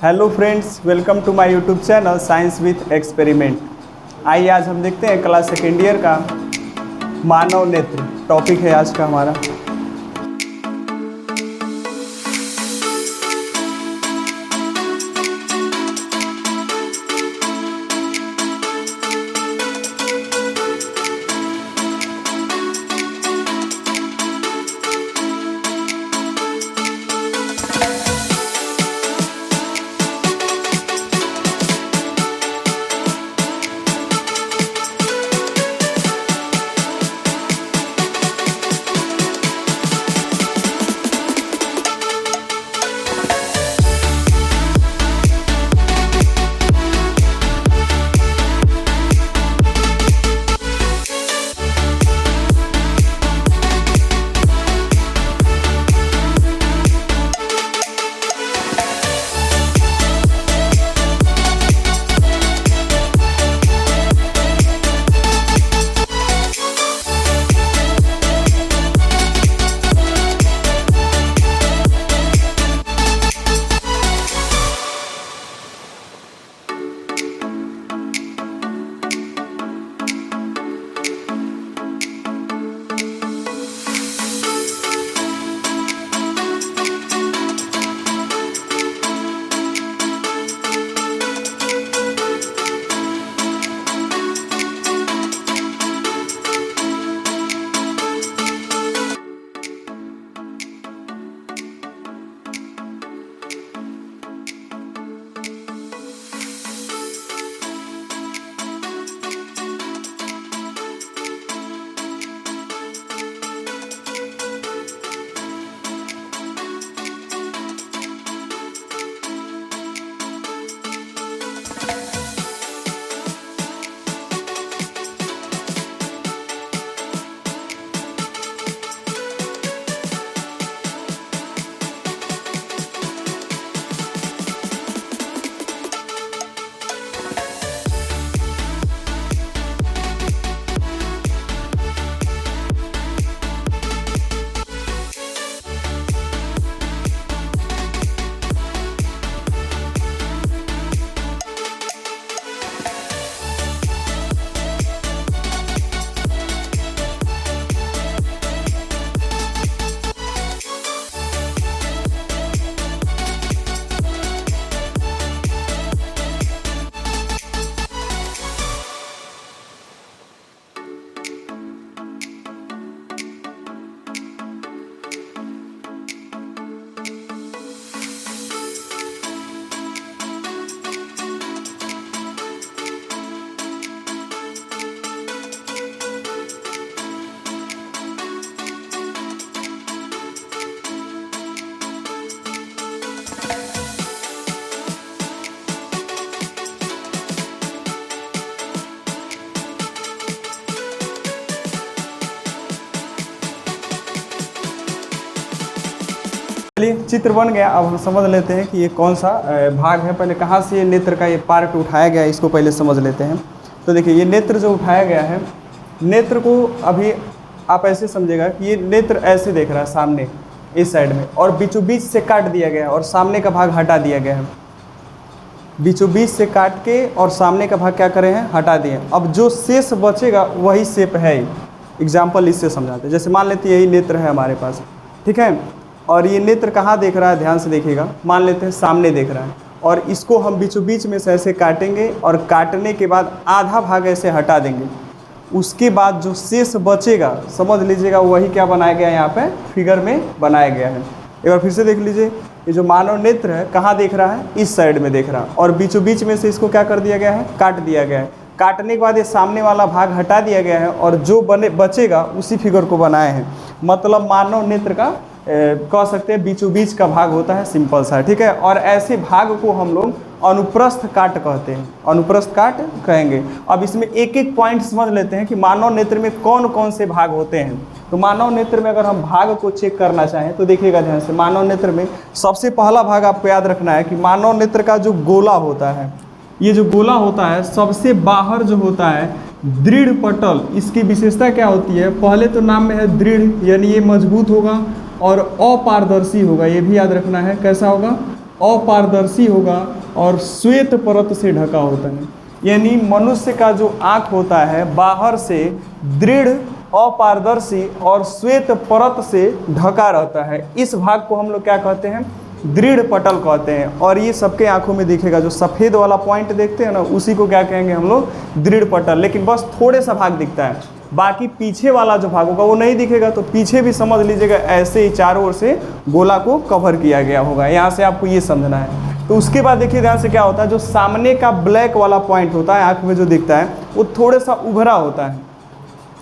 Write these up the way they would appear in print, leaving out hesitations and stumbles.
Hello friends, welcome to my YouTube channel science with experiment. आइए आज हम देखते हैं क्लास सेकेंड ईयर का मानव नेत्र टॉपिक है आज का हमारा। चलिए, चित्र बन गया। अब हम समझ लेते हैं कि ये कौन सा भाग है। पहले कहाँ से ये नेत्र का ये पार्ट उठाया गया है, इसको पहले समझ लेते हैं। तो देखिए, ये नेत्र जो उठाया गया है, नेत्र को अभी आप ऐसे समझेगा कि ये नेत्र ऐसे देख रहा है सामने इस साइड में, और बीचों बीच से काट दिया गया है और सामने का भाग हटा दिया गया है। बीचों बीच से काट के और सामने का भाग क्या करे हैं, हटा दिए। अब जो शेष बचेगा वही शेप है। एग्जाम्पल इससे समझाते हैं। जैसे मान लेते हैं यही नेत्र है हमारे पास, ठीक है, और ये नेत्र कहाँ देख रहा है, ध्यान से देखिएगा। मान लेते हैं सामने देख रहा है, और इसको हम बीचों बीच में से ऐसे काटेंगे और काटने के बाद आधा भाग ऐसे हटा देंगे। उसके बाद जो शेष बचेगा, समझ लीजिएगा, वही क्या बनाया गया है, यहाँ पे फिगर में बनाया गया है। एक बार फिर से देख लीजिए, ये जो मानव नेत्र है कहाँ देख रहा है, इस साइड में देख रहा है, और बीचों बीच में से इसको क्या कर दिया गया है, काट दिया गया है। काटने के बाद ये सामने वाला भाग हटा दिया गया है, और जो बचेगा उसी फिगर को बनाए हैं। मतलब मानव नेत्र का कह सकते हैं बीचों बीच का भाग होता है, सिंपल सा, ठीक है। और ऐसे भाग को हम लोग अनुप्रस्थ काट कहते हैं, अनुप्रस्थ काट कहेंगे। अब इसमें एक एक पॉइंट समझ लेते हैं कि मानव नेत्र में कौन कौन से भाग होते हैं। तो मानव नेत्र में अगर हम भाग को चेक करना चाहें तो देखिएगा ध्यान से। मानव नेत्र में सबसे पहला भाग आपको याद रखना है कि मानव नेत्र का जो गोला होता है, ये जो गोला होता है सबसे बाहर जो होता है दृढ़ पटल, इसकी विशेषता क्या होती है, पहले तो नाम में है दृढ़, यानी ये मजबूत होगा और अपारदर्शी होगा। ये भी याद रखना है, कैसा होगा, अपारदर्शी होगा और श्वेत परत से ढका होता है। यानी मनुष्य का जो आँख होता है बाहर से दृढ़, अपारदर्शी और श्वेत परत से ढका रहता है। इस भाग को हम लोग क्या कहते हैं? दृढ़ पटल कहते हैं। और ये सबके आंखों में दिखेगा, जो सफ़ेद वाला पॉइंट देखते हैं ना, उसी को क्या कहेंगे हम लोग? दृढ़ पटल। लेकिन बस थोड़े सा भाग दिखता है, बाकी पीछे वाला जो भाग होगा वो नहीं दिखेगा। तो पीछे भी समझ लीजिएगा ऐसे ही चारों ओर से गोला को कवर किया गया होगा। यहाँ से आपको ये समझना है। तो उसके बाद देखिए ध्यान से क्या होता है, जो सामने का ब्लैक वाला पॉइंट होता है आँख में जो दिखता है वो थोड़ा सा उभरा होता है।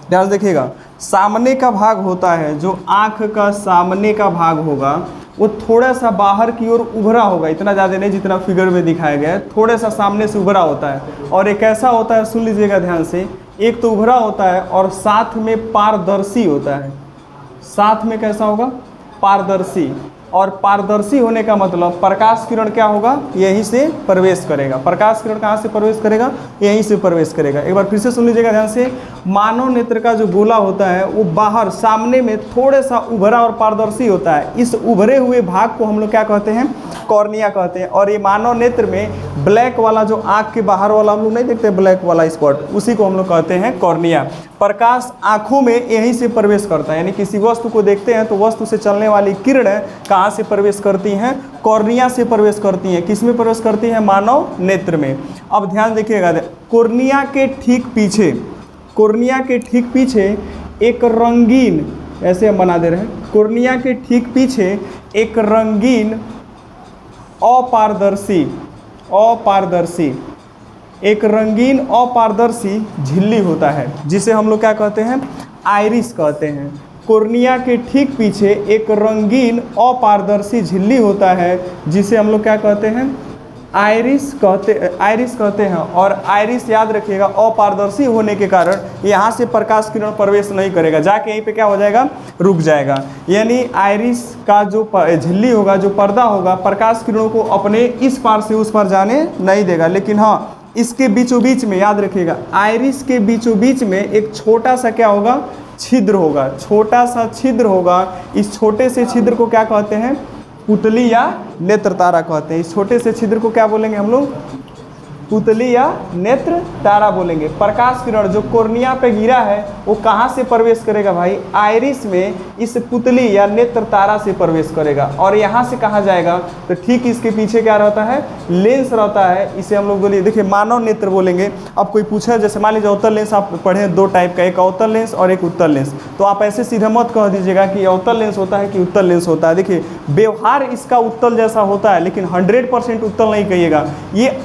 ध्यान से देखिएगा, सामने का भाग होता है, जो आँख का सामने का भाग होगा वो थोड़ा सा बाहर की ओर उभरा होगा, इतना ज़्यादा नहीं जितना फिगर में दिखाया गया है, थोड़ा सा सामने से उभरा होता है। और एक ऐसा होता है, सुन लीजिएगा ध्यान से, एक तो उभरा होता है और साथ में पारदर्शी होता है। साथ में कैसा होगा? पारदर्शी। और पारदर्शी होने का मतलब प्रकाश किरण क्या होगा? यहीं से प्रवेश करेगा। प्रकाश किरण कहाँ से प्रवेश करेगा? यहीं से प्रवेश करेगा। एक बार फिर से सुन लीजिएगा ध्यान से, मानव नेत्र का जो गोला होता है वो बाहर सामने में थोड़ा सा उभरा और पारदर्शी होता है। इस उभरे हुए भाग को हम लोग क्या कहते हैं? कॉर्निया कहते हैं। और ये मानव नेत्र में ब्लैक वाला जो आँख के बाहर वाला हम लोग नहीं देखते, ब्लैक वाला स्पॉट, उसी को हम लोग कहते हैं कॉर्निया। प्रकाश आँखों में यहीं से प्रवेश करता है। यानी किसी वस्तु को देखते हैं तो वस्तु से चलने वाली किरणें कहाँ से प्रवेश करती हैं? कॉर्निया से प्रवेश करती हैं। किस में प्रवेश करती हैं? मानव नेत्र में। अब ध्यान देखिएगा, कॉर्निया के ठीक पीछे, कॉर्निया के ठीक पीछे एक रंगीन, ऐसे हम बना दे रहे हैं, कॉर्निया के ठीक पीछे एक रंगीन अपारदर्शी एक रंगीन अपारदर्शी झिल्ली होता है, जिसे हम लोग क्या कहते हैं? आइरिस कहते हैं। कॉर्निया के ठीक पीछे एक रंगीन अपारदर्शी झिल्ली होता है, जिसे हम लोग क्या कहते हैं? आइरिस कहते हैं। और आइरिस याद रखिएगा, अपारदर्शी होने के कारण यहाँ से प्रकाश किरण प्रवेश नहीं करेगा, जाके यहीं पे क्या हो जाएगा? रुक जाएगा। यानी आइरिस का जो झिल्ली होगा, जो पर्दा होगा, प्रकाश किरणों को अपने इस पार से उस पार जाने नहीं देगा। लेकिन हाँ, इसके बीचों बीच में याद रखिएगा, आइरिस के बीचों बीच में एक छोटा सा क्या होगा? छिद्र होगा। छोटा सा छिद्र होगा। इस छोटे से छिद्र को क्या कहते हैं? पुतली या नेत्र तारा कहते हैं। इस छोटे से छिद्र को क्या बोलेंगे हम लोग? पुतली या नेत्र तारा बोलेंगे। प्रकाश किरण जो कॉर्निया पे गिरा है वो कहाँ से प्रवेश करेगा भाई? आइरिस में इस पुतली या नेत्र तारा से प्रवेश करेगा। और यहाँ से कहाँ जाएगा? तो ठीक इसके पीछे क्या रहता है? लेंस रहता है। इसे हम लोग बोलिए, देखिए मानव नेत्र बोलेंगे। अब कोई पूछा, जैसे मान लीजिए अवतल लेंस आप पढ़े दो टाइप का, एक अवतल लेंस और एक उत्तल लेंस, तो आप ऐसे सीधे मत कह दीजिएगा कि अवतल लेंस होता है कि उत्तल लेंस होता है। देखिए व्यवहार इसका उत्तल जैसा होता है, लेकिन 100% उत्तल नहीं कहिएगा। ये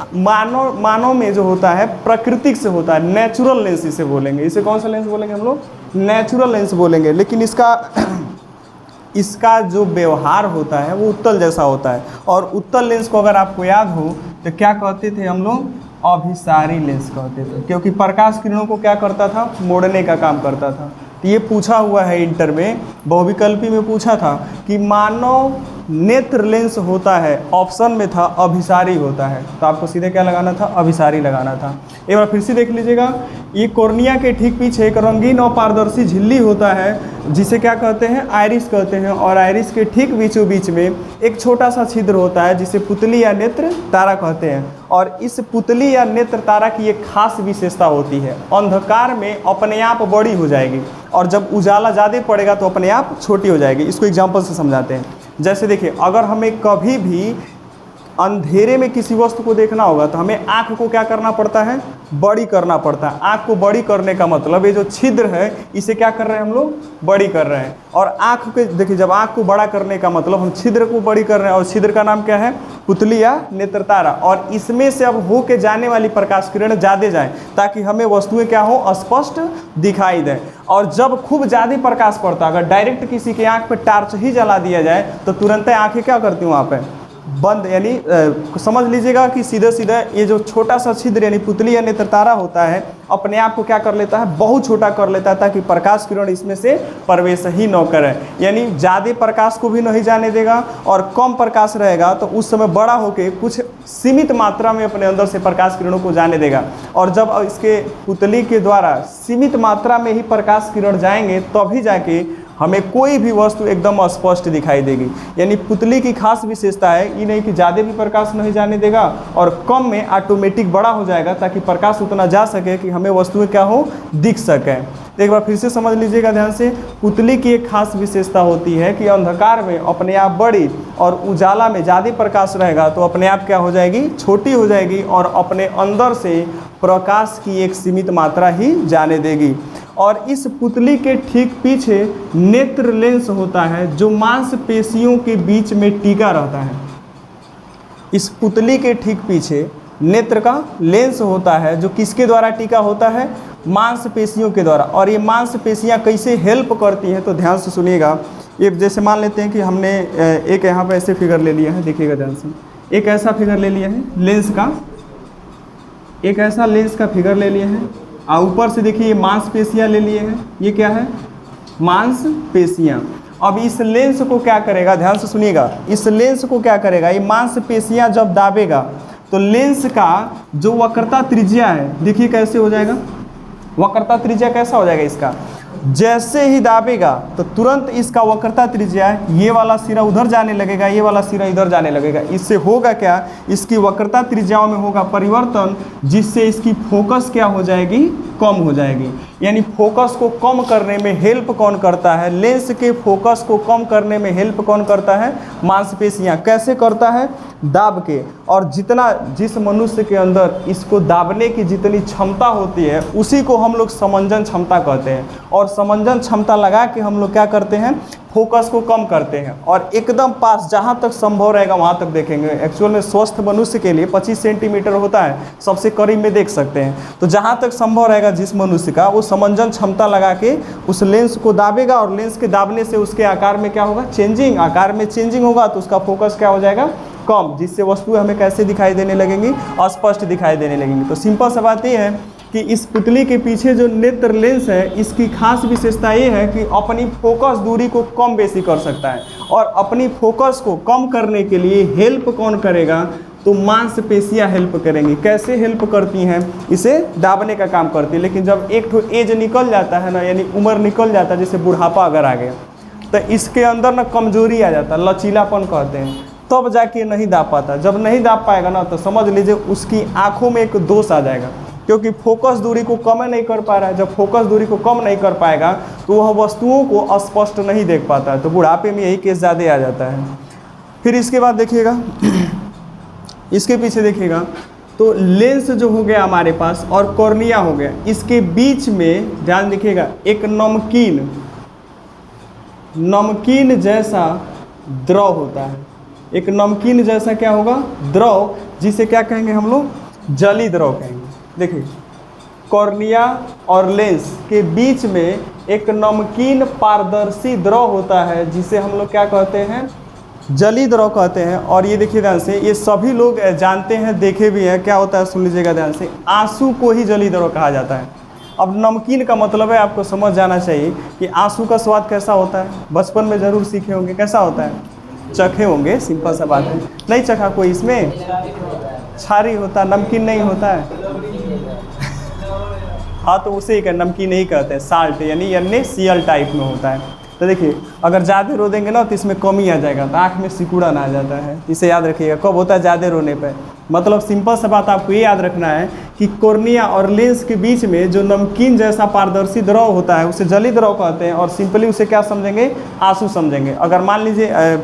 मानव में जो होता है प्राकृतिक से होता है, नेचुरल लेंस इसे बोलेंगे। इसे कौन सा लेंस बोलेंगे हम लोग? नेचुरल लेंस बोलेंगे। लेकिन इसका जो व्यवहार होता है वो उत्तल जैसा होता है। और उत्तल लेंस को अगर आपको याद हो तो क्या कहते थे हम लोग? अभिसारी लेंस कहते थे, क्योंकि प्रकाश किरणों को क्या करता था? मोड़ने का काम करता था। तो ये पूछा हुआ है इंटर में, बहुविकल्पी में पूछा था कि मानव नेत्र लेंस होता है, ऑप्शन में था अभिसारी होता है, तो आपको सीधे क्या लगाना था? अभिसारी लगाना था। एक बार फिर से देख लीजिएगा, ये कॉर्निया के ठीक पीछे एक रंगीन और पारदर्शी झिल्ली होता है, जिसे क्या कहते हैं? आइरिस कहते हैं। और आइरिस के ठीक बीचों बीच में एक छोटा सा छिद्र होता है, जिसे पुतली या नेत्र तारा कहते हैं। और इस पुतली या नेत्र तारा की एक खास विशेषता होती है, अंधकार में अपने आप बड़ी हो जाएगी और जब उजाला ज़्यादा पड़ेगा तो अपने आप छोटी हो जाएगी। इसको एग्जाम्पल से समझाते हैं। जैसे देखिए, अगर हमें कभी भी अंधेरे में किसी वस्तु को देखना होगा तो हमें आँख को क्या करना पड़ता है? बड़ी करना पड़ता है। आँख को बड़ी करने का मतलब ये जो छिद्र है इसे क्या कर रहे हैं हम लोग? बड़ी कर रहे हैं। और आँख के देखिए, जब आँख को बड़ा करने का मतलब हम छिद्र को बड़ी कर रहे हैं, और छिद्र का नाम क्या है? पुतली या नेत्र तारा। और इसमें से अब हो के जाने वाली प्रकाश किरण ज़्यादा जाए ताकि हमें वस्तुएं क्या हो? स्पष्ट दिखाई दें। और जब खूब ज़्यादा प्रकाश पड़ता, अगर डायरेक्ट किसी की आँख पर टार्च ही जला दिया जाए तो तुरंत आँखें क्या करती हूँ? वहाँ पर बंद। यानी समझ लीजिएगा कि सीधा सीधा ये जो छोटा सा छिद्र यानी पुतली या नेत्र तारा होता है, अपने आप को क्या कर लेता है? बहुत छोटा कर लेता है, ताकि प्रकाश किरण इसमें से प्रवेश ही न करे। यानी ज़्यादा प्रकाश को भी नहीं जाने देगा, और कम प्रकाश रहेगा तो उस समय बड़ा होकर कुछ सीमित मात्रा में अपने अंदर से प्रकाश किरणों को जाने देगा। और जब इसके पुतली के द्वारा सीमित मात्रा में ही प्रकाश किरण जाएंगे तभी जाके हमें कोई भी वस्तु एकदम स्पष्ट दिखाई देगी। यानी पुतली की खास विशेषता है ये नहीं कि ज़्यादा भी प्रकाश नहीं जाने देगा और कम में ऑटोमेटिक बड़ा हो जाएगा ताकि प्रकाश उतना जा सके कि हमें वस्तुएं क्या हो, दिख सकें। तो एक बार फिर से समझ लीजिएगा ध्यान से, पुतली की एक खास विशेषता होती है कि अंधकार में अपने आप बड़ी और उजाला में ज़्यादा प्रकाश रहेगा तो अपने आप क्या हो जाएगी, छोटी हो जाएगी और अपने अंदर से प्रकाश की एक सीमित मात्रा ही जाने देगी। और इस पुतली के ठीक पीछे नेत्र लेंस होता है जो मांसपेशियों के बीच में टिका रहता है। इस पुतली के ठीक पीछे नेत्र का लेंस होता है जो किसके द्वारा टिका होता है, मांसपेशियों के द्वारा। और ये मांसपेशियां कैसे हेल्प करती हैं तो ध्यान से सुनिएगा। ये जैसे मान लेते हैं कि हमने एक यहाँ पे ऐसे फिगर ले लिया है, देखिएगा ध्यान से, एक ऐसा फिगर ले लिया है लेंस का, एक ऐसा लेंस का फिगर ले लिया है और ऊपर से देखिए ये मांसपेशियां ले लिए हैं, ये क्या है, मांसपेशियां। अब इस लेंस को क्या करेगा, ध्यान से सुनिएगा, इस लेंस को क्या करेगा, ये मांसपेशियां जब दाबेगा तो लेंस का जो वक्रता त्रिज्या है, देखिए कैसे हो जाएगा, वक्रता त्रिज्या कैसा हो जाएगा इसका, जैसे ही दाबेगा तो तुरंत इसका वक्रता त्रिज्या ये वाला सिरा उधर जाने लगेगा, ये वाला सिरा इधर जाने लगेगा। इससे होगा क्या, इसकी वक्रता त्रिज्याओं में होगा परिवर्तन, जिससे इसकी फोकस क्या हो जाएगी, कम हो जाएगी। यानी फोकस को कम करने में हेल्प कौन करता है, लेंस के फोकस को कम करने में हेल्प कौन करता है, मांसपेशियां। कैसे करता है, दाब के। और जितना जिस मनुष्य के अंदर इसको दाबने की जितनी क्षमता होती है उसी को हम लोग समंजन क्षमता कहते हैं। और समंजन क्षमता लगा के हम लोग क्या करते हैं, फोकस को कम करते हैं और एकदम पास जहाँ तक संभव रहेगा वहाँ तक देखेंगे। एक्चुअल में स्वस्थ मनुष्य के लिए 25 सेंटीमीटर होता है, सबसे करीब में देख सकते हैं। तो जहाँ तक संभव रहेगा जिस मनुष्य का, वो समंजन क्षमता लगा के उस लेंस को दाबेगा और लेंस के दाबने से उसके आकार में क्या होगा, चेंजिंग, आकार में चेंजिंग होगा तो उसका फोकस क्या हो जाएगा, कम, जिससे वस्तुएं हमें कैसे दिखाई देने लगेंगी, अस्पष्ट दिखाई देने लगेंगी। तो सिंपल सा बात ये है कि इस पुतली के पीछे जो नेत्र लेंस है इसकी खास विशेषता ये है कि अपनी फोकस दूरी को कम बेसी कर सकता है। और अपनी फोकस को कम करने के लिए हेल्प कौन करेगा, तो मांसपेशियां हेल्प करेंगी। कैसे हेल्प करती हैं, इसे दाबने का काम करती है। लेकिन जब एक ठो एज निकल जाता है ना, यानी उम्र निकल जाता है, जैसे बुढ़ापा अगर आ गया तो इसके अंदर ना कमजोरी आ जाता है, लचीलापन कहते हैं, तब जाके नहीं दाब पाता। जब नहीं दाब पाएगा ना तो समझ लीजिए उसकी आँखों में एक दोष आ जाएगा, क्योंकि फोकस दूरी को कम नहीं कर पा रहा है। जब फोकस दूरी को कम नहीं कर पाएगा तो वह वस्तुओं को स्पष्ट नहीं देख पाता है। तो बुढ़ापे में यही केस ज़्यादा आ जाता है। फिर इसके बाद देखिएगा, इसके पीछे देखिएगा तो लेंस जो हो गया हमारे पास और कॉर्निया हो गया, इसके बीच में ध्यान देखिएगा एक नमकीन जैसा द्रव होता है। एक नमकीन जैसा क्या होगा, द्रव, जिसे क्या कहेंगे हम लोग, जली द्रव कहेंगे। देखिए कॉर्निया और लेंस के बीच में एक नमकीन पारदर्शी द्रव होता है जिसे हम लोग क्या कहते हैं, जली द्रव कहते हैं। और ये देखिए ध्यान से, ये सभी लोग जानते हैं, देखे भी हैं, क्या होता है सुन लीजिएगा ध्यान से, आंसू को ही जली द्रव कहा जाता है। अब नमकीन का मतलब है, आपको समझ जाना चाहिए कि आंसू का स्वाद कैसा होता है, बचपन में ज़रूर सीखे होंगे, कैसा होता है, चखे होंगे, सिंपल सा बात है। नहीं चखा कोई, इसमें छारी होता है, नमकीन नहीं होता है। हाँ तो उसे ही का नमकीन नहीं कहते हैं, साल्ट यानी NaCl टाइप में होता है। तो देखिए अगर ज़्यादा रो देंगे ना तो इसमें कमी आ जाएगा, तो आँख में सिकुड़न आ जाता है। इसे याद रखिएगा, कब होता है ज़्यादा रोने पर। मतलब सिंपल सा बात आपको ये याद रखना है कि कॉर्निया और लेंस के बीच में जो नमकीन जैसा पारदर्शी द्रव होता है उसे जली द्रव कहते हैं। और सिंपली उसे क्या समझेंगे, आंसू समझेंगे। अगर मान लीजिए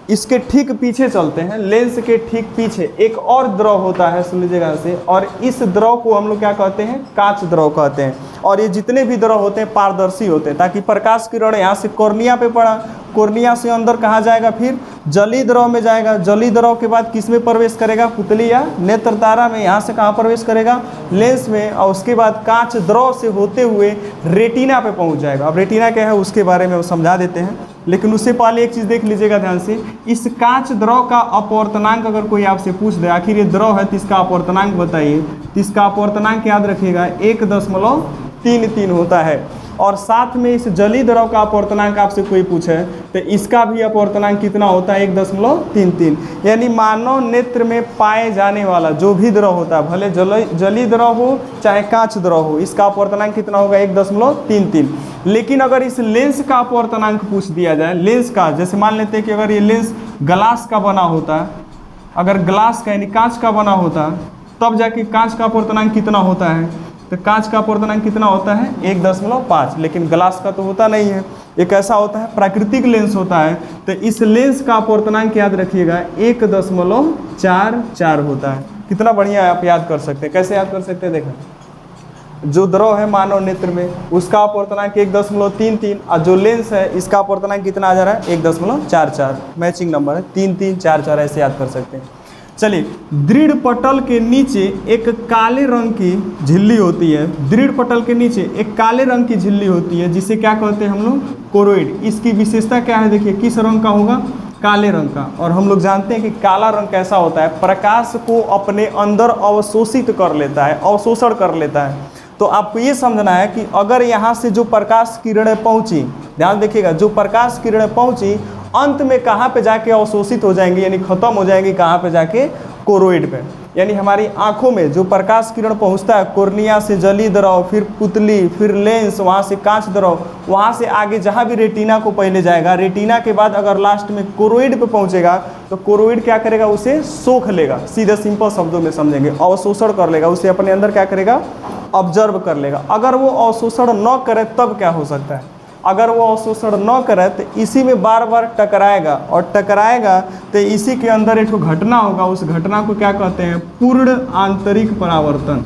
इसके ठीक पीछे चलते हैं, लेंस के ठीक पीछे एक और द्रव होता है, सुन लीजिएगा से, और इस द्रव को हम लोग क्या कहते हैं, कांच द्रव कहते हैं। और ये जितने भी द्रव होते हैं पारदर्शी होते हैं, ताकि प्रकाश किरण यहाँ से कॉर्निया पे पड़ा, कॉर्निया से अंदर कहाँ जाएगा, फिर जली द्रव में जाएगा। जली द्रव के बाद किस में प्रवेश करेगा, पुतली या नेत्र तारा में। यहाँ से कहाँ प्रवेश करेगा, लेंस में। और उसके बाद कांच द्रव से होते हुए रेटिना पे पहुँच जाएगा। अब रेटिना क्या है उसके बारे में समझा देते हैं, लेकिन उससे पहले एक चीज़ देख लीजिएगा ध्यान से। इस कांच द्रव का अपवर्तनांक अगर कोई आपसे पूछ दे, आखिर ये द्रव है तो इसका अपवर्तनांक बताइए, तो इसका अपवर्तनांक याद रखिएगा 1.33 होता है। और साथ में इस जलीय द्रव का अपवर्तनांक आपसे कोई पूछे तो इसका भी अपवर्तनांक कितना होता है 1.33। यानी मानव नेत्र में पाए जाने वाला जो भी द्रव होता है, भले जलीय द्रव हो चाहे कांच द्रव हो, इसका अपवर्तनांक कितना होगा 1.33। लेकिन अगर इस लेंस का अपवर्तनांक पूछ दिया जाए, लेंस का, जैसे मान लेते हैं कि अगर ये लेंस ग्लास का बना होता है, अगर ग्लास का यानी कांच का बना होता तब जाके कांच का अपवर्तनांक कितना होता है, तो कांच का अपवर्तनांक कितना होता है 1.5, लेकिन ग्लास का तो होता नहीं है। एक ऐसा होता है प्राकृतिक लेंस होता है, तो इस लेंस का अपवर्तनांक याद रखिएगा 1.44 होता है। कितना बढ़िया है, आप याद कर सकते हैं। कैसे याद कर सकते हैं, देखो जो द्रव है मानव नेत्र में उसका अपवर्तनांक 1.33 और जो लेंस है इसका अपवर्तनांक कितना आ जा रहा है 1.44। मैचिंग नंबर है 3 3 4 4, ऐसे याद कर सकते हैं। चलिए, दृढ़ पटल के नीचे एक काले रंग की झिल्ली होती है। दृढ़ पटल के नीचे एक काले रंग की झिल्ली होती है जिसे क्या कहते हैं हम लोग, कोरोइड। इसकी विशेषता क्या है, देखिए किस रंग का होगा, काले रंग का। और हम लोग जानते हैं कि काला रंग कैसा होता है, प्रकाश को अपने अंदर अवशोषित कर लेता है, अवशोषण कर लेता है। तो आपको ये समझना है कि अगर यहाँ से जो प्रकाश किरणें पहुँची, ध्यान देखिएगा, जो प्रकाश किरणें पहुँची अंत में कहाँ पे जाके अवशोषित हो जाएंगी, यानी खत्म हो जाएंगी कहाँ पे जाके, कोरोइड पे। यानी हमारी आंखों में जो प्रकाश किरण पहुँचता है, कोर्निया से जलीय द्रव, फिर पुतली, फिर लेंस, वहाँ से कांच द्रव, वहाँ से आगे जहाँ भी रेटिना को पहले जाएगा, रेटिना के बाद अगर लास्ट में कोरोइड पे पहुँचेगा तो कोरोइड क्या करेगा, उसे सोख लेगा। सीधे सिंपल शब्दों में समझेंगे, अवशोषण कर लेगा, उसे अपने अंदर क्या करेगा, ऑब्जर्व कर लेगा। अगर वो अवशोषण न करे तब क्या हो सकता है, अगर वो अवशोषण न करे तो इसी में बार बार टकराएगा, और टकराएगा तो इसी के अंदर एक घटना होगा, उस घटना को क्या कहते हैं, पूर्ण आंतरिक परावर्तन।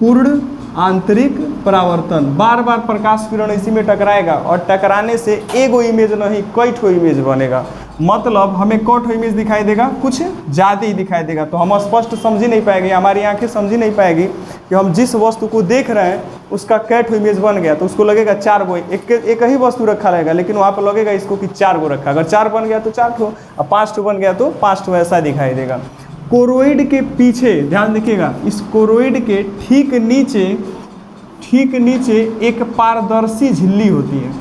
पूर्ण आंतरिक परावर्तन, बार बार प्रकाश किरण इसी में टकराएगा और टकराने से एगो इमेज नहीं कई ठो इमेज बनेगा। मतलब हमें कई ठो इमेज दिखाई देगा, कुछ ज़्यादा ही दिखाई देगा, तो हम स्पष्ट समझ ही नहीं पाएंगे, हमारी आंखें समझ ही नहीं पाएगी कि हम जिस वस्तु को देख रहे हैं उसका कै ठो इमेज बन गया। तो उसको लगेगा 4 गो, एक ही वस्तु रखा रहेगा, लेकिन वहाँ पर लगेगा इसको कि 4 गो रखा। अगर 4 बन गया तो 4 ठो, और 5 ठो बन गया तो 5 ठो, ऐसा दिखाई देगा। कोरोइड के पीछे ध्यान देखिएगा, इस कोरोइड के ठीक नीचे एक पारदर्शी झिल्ली होती है,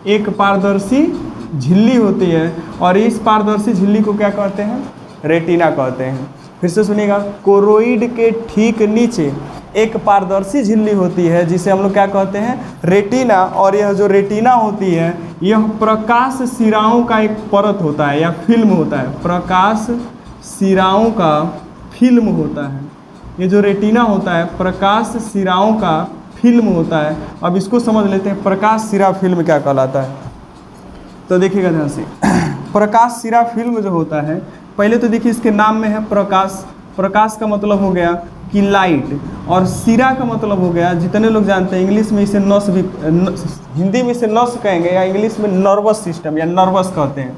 एक पारदर्शी झिल्ली होती है, और इस पारदर्शी झिल्ली को क्या कहते हैं, रेटिना कहते हैं। फिर से सुनिएगा, कोरोइड के ठीक नीचे एक पारदर्शी झिल्ली होती है जिसे हम लोग क्या कहते हैं, रेटिना। और यह जो रेटिना होती है यह प्रकाश सिराओं का एक परत होता है या फिल्म होता है, प्रकाश सिराओं का फिल्म होता है। ये जो रेटिना होता है प्रकाश सिराओं का फिल्म होता है। अब इसको समझ लेते हैं, प्रकाश सिरा फिल्म क्या कहलाता है। तो देखिएगा ध्यान से, प्रकाश सिरा फिल्म जो होता है, पहले तो देखिए इसके नाम में है प्रकाश। प्रकाश का मतलब हो गया कि लाइट, और सिरा का मतलब हो गया, जितने लोग जानते हैं इंग्लिश में इसे नस भी, हिंदी में इसे नस कहेंगे, या इंग्लिश में नर्वस सिस्टम या नर्वस कहते हैं,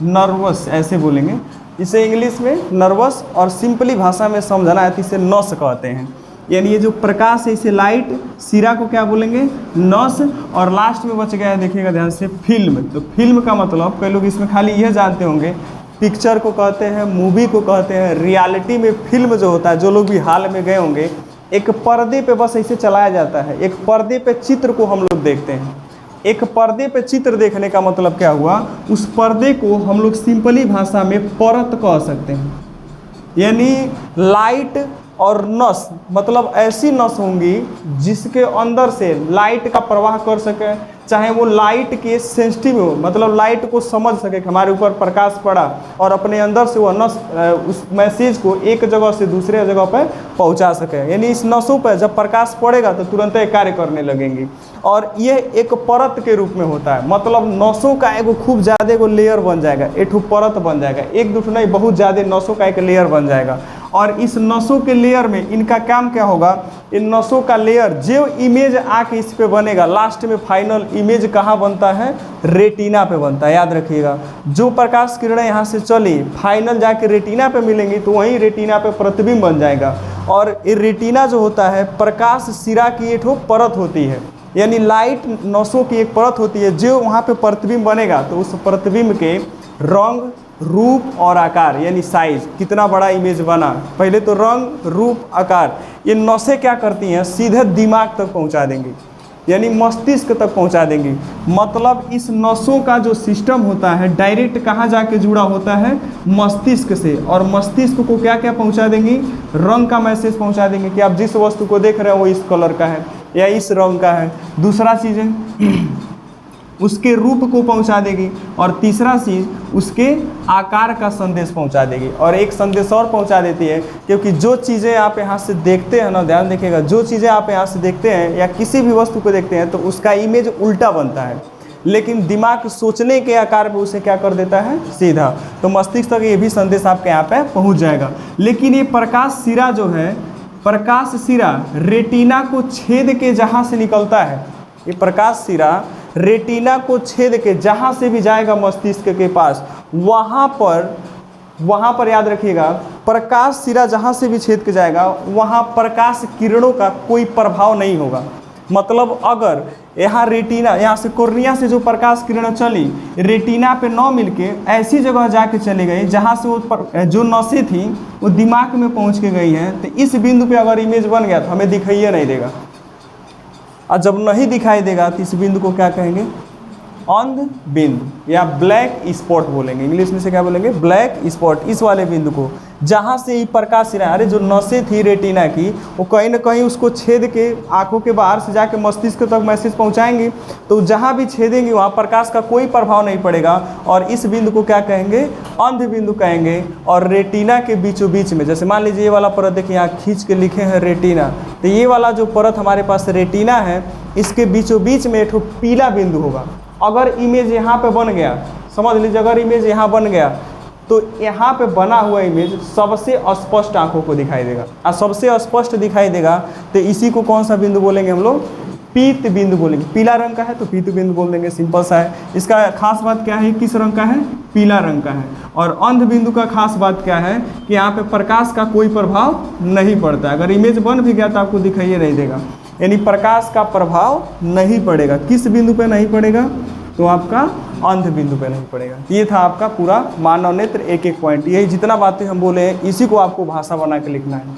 नर्वस ऐसे बोलेंगे इसे इंग्लिश में, नर्वस। और सिंपली भाषा में समझना है तो इसे नस कहते हैं। यानी ये जो प्रकाश है इसे लाइट, सिरा को क्या बोलेंगे, नस, और लास्ट में बच गया है देखिएगा ध्यान से, फिल्म। तो फिल्म का मतलब कई लोग इसमें खाली यह जानते होंगे, पिक्चर को कहते हैं, मूवी को कहते हैं। रियलिटी में फिल्म जो होता है, जो लोग भी हाल में गए होंगे, एक पर्दे पे बस ऐसे चलाया जाता है, एक पर्दे पे चित्र को हम लोग देखते हैं। एक पर्दे पे चित्र देखने का मतलब क्या हुआ, उस पर्दे को हम लोग सिंपली भाषा में परत कह सकते हैं। यानी लाइट और नस, मतलब ऐसी नस होंगी जिसके अंदर से लाइट का प्रवाह कर सके, चाहे वो लाइट के सेंसिटिव हो, मतलब लाइट को समझ सके कि हमारे ऊपर प्रकाश पड़ा, और अपने अंदर से वह नस उस मैसेज को एक जगह से दूसरे जगह पर पहुंचा सके। यानी इस नसों पर जब प्रकाश पड़ेगा तो तुरंत एक कार्य करने लगेंगी, और ये एक परत के रूप में होता है। मतलब नसों का एगो खूब ज़्यादा एगो लेयर बन जाएगा, एक परत बन जाएगा, एक दो नहीं बहुत ज़्यादा नसों का एक लेयर बन जाएगा। और इस नसों के लेयर में इनका काम क्या होगा, इन नसों का लेयर जो इमेज आके इस पे बनेगा, लास्ट में फाइनल इमेज कहाँ बनता है, रेटिना पे बनता है। याद रखिएगा, जो प्रकाश किरणें यहाँ से चली फाइनल जाके रेटिना पे मिलेंगी, तो वहीं रेटिना पे प्रतिबिंब बन जाएगा। और ये रेटिना जो होता है प्रकाश सिरा की एक परत होती है, यानी लाइट नसों की एक परत होती है, जो वहाँ पे प्रतिबिंब बनेगा तो उस प्रतिबिंब के रंग, रूप और आकार, यानी साइज, कितना बड़ा इमेज बना, पहले तो रंग, रूप, आकार, ये नसें क्या करती हैं, सीधे दिमाग तक पहुंचा देंगी। यानी मस्तिष्क तक पहुंचा देंगी। मतलब इस नसों का जो सिस्टम होता है डायरेक्ट कहाँ जाके जुड़ा होता है, मस्तिष्क से। और मस्तिष्क को क्या क्या पहुंचा देंगी, रंग का मैसेज पहुंचा देंगे कि आप जिस वस्तु को देख रहे हो वो इस कलर का है या इस रंग का है। दूसरा चीज़ है उसके रूप को पहुंचा देगी। और तीसरा चीज़ उसके आकार का संदेश पहुंचा देगी। और एक संदेश और पहुंचा देती है, क्योंकि जो चीज़ें आप यहाँ से देखते हैं ना, ध्यान देखिएगा, जो चीज़ें आप यहाँ से देखते हैं या किसी भी वस्तु को देखते हैं तो उसका इमेज उल्टा बनता है, लेकिन दिमाग सोचने के आकार में उसे क्या कर देता है, सीधा। तो मस्तिष्क तक ये भी संदेश आपके यहाँ पे पहुँच जाएगा। लेकिन ये प्रकाश सिरा जो है, प्रकाश सिरा रेटिना को छेद के जहाँ से निकलता है, ये प्रकाश सिरा रेटिना को छेद के जहाँ से भी जाएगा मस्तिष्क के पास, वहाँ पर याद रखिएगा, प्रकाश सिरा जहाँ से भी छेद के जाएगा वहाँ प्रकाश किरणों का कोई प्रभाव नहीं होगा। मतलब अगर यहाँ रेटिना, यहाँ से कोर्निया से जो प्रकाश किरण चली रेटिना पे न मिलके ऐसी जगह जाके चली गई जहाँ से वो जो नसें थी वो दिमाग में पहुँच के गई हैं, तो इस बिंदु पे अगर इमेज बन गया तो हमें दिखाइए नहीं देगा। और जब नहीं दिखाई देगा तो इस बिंदु को क्या कहेंगे, अंध बिंदु या ब्लैक स्पॉट बोलेंगे। इंग्लिश में से क्या बोलेंगे, ब्लैक स्पॉट। इस वाले बिंदु को जहाँ से ही प्रकाश सिरा, अरे जो नसें थी रेटिना की वो कहीं ना कहीं उसको छेद के आंखों के बाहर से जाके मस्तिष्क तक मैसेज पहुँचाएंगे, तो जहाँ भी छेदेंगे वहाँ प्रकाश का कोई प्रभाव नहीं पड़ेगा। और इस बिंदु को क्या कहेंगे, अंध बिंदु कहेंगे। और रेटिना के बीचों बीच में, जैसे मान लीजिए ये वाला परत देखिए, यहाँ खींच के लिखे हैं रेटिना, तो ये वाला जो परत हमारे पास रेटिना है, इसके बीचों बीच में एक पीला बिंदु होगा। अगर इमेज यहाँ पे बन गया, समझ लीजिए अगर इमेज यहाँ बन गया तो यहाँ पे बना हुआ इमेज सबसे स्पष्ट आंखों को दिखाई देगा। और सबसे स्पष्ट दिखाई देगा तो इसी को कौन सा बिंदु बोलेंगे हम लोग, पीत बिंदु बोलेंगे। पीला रंग का है तो पीत बिंदु बोल देंगे, सिंपल सा है। इसका खास बात क्या है, किस रंग का है, पीला रंग का है। और अंध बिंदु का खास बात क्या है कि यहाँ पे प्रकाश का कोई प्रभाव नहीं पड़ता। अगर इमेज बन भी गया तो आपको दिखाइए नहीं देगा, यानी प्रकाश का प्रभाव नहीं पड़ेगा। किस बिंदु पे नहीं पड़ेगा, तो आपका अंध बिंदु पे नहीं पड़ेगा। ये था आपका पूरा मानव नेत्र एक एक पॉइंट। यही जितना बातें हम बोले हैं इसी को आपको भाषा बना के लिखना है।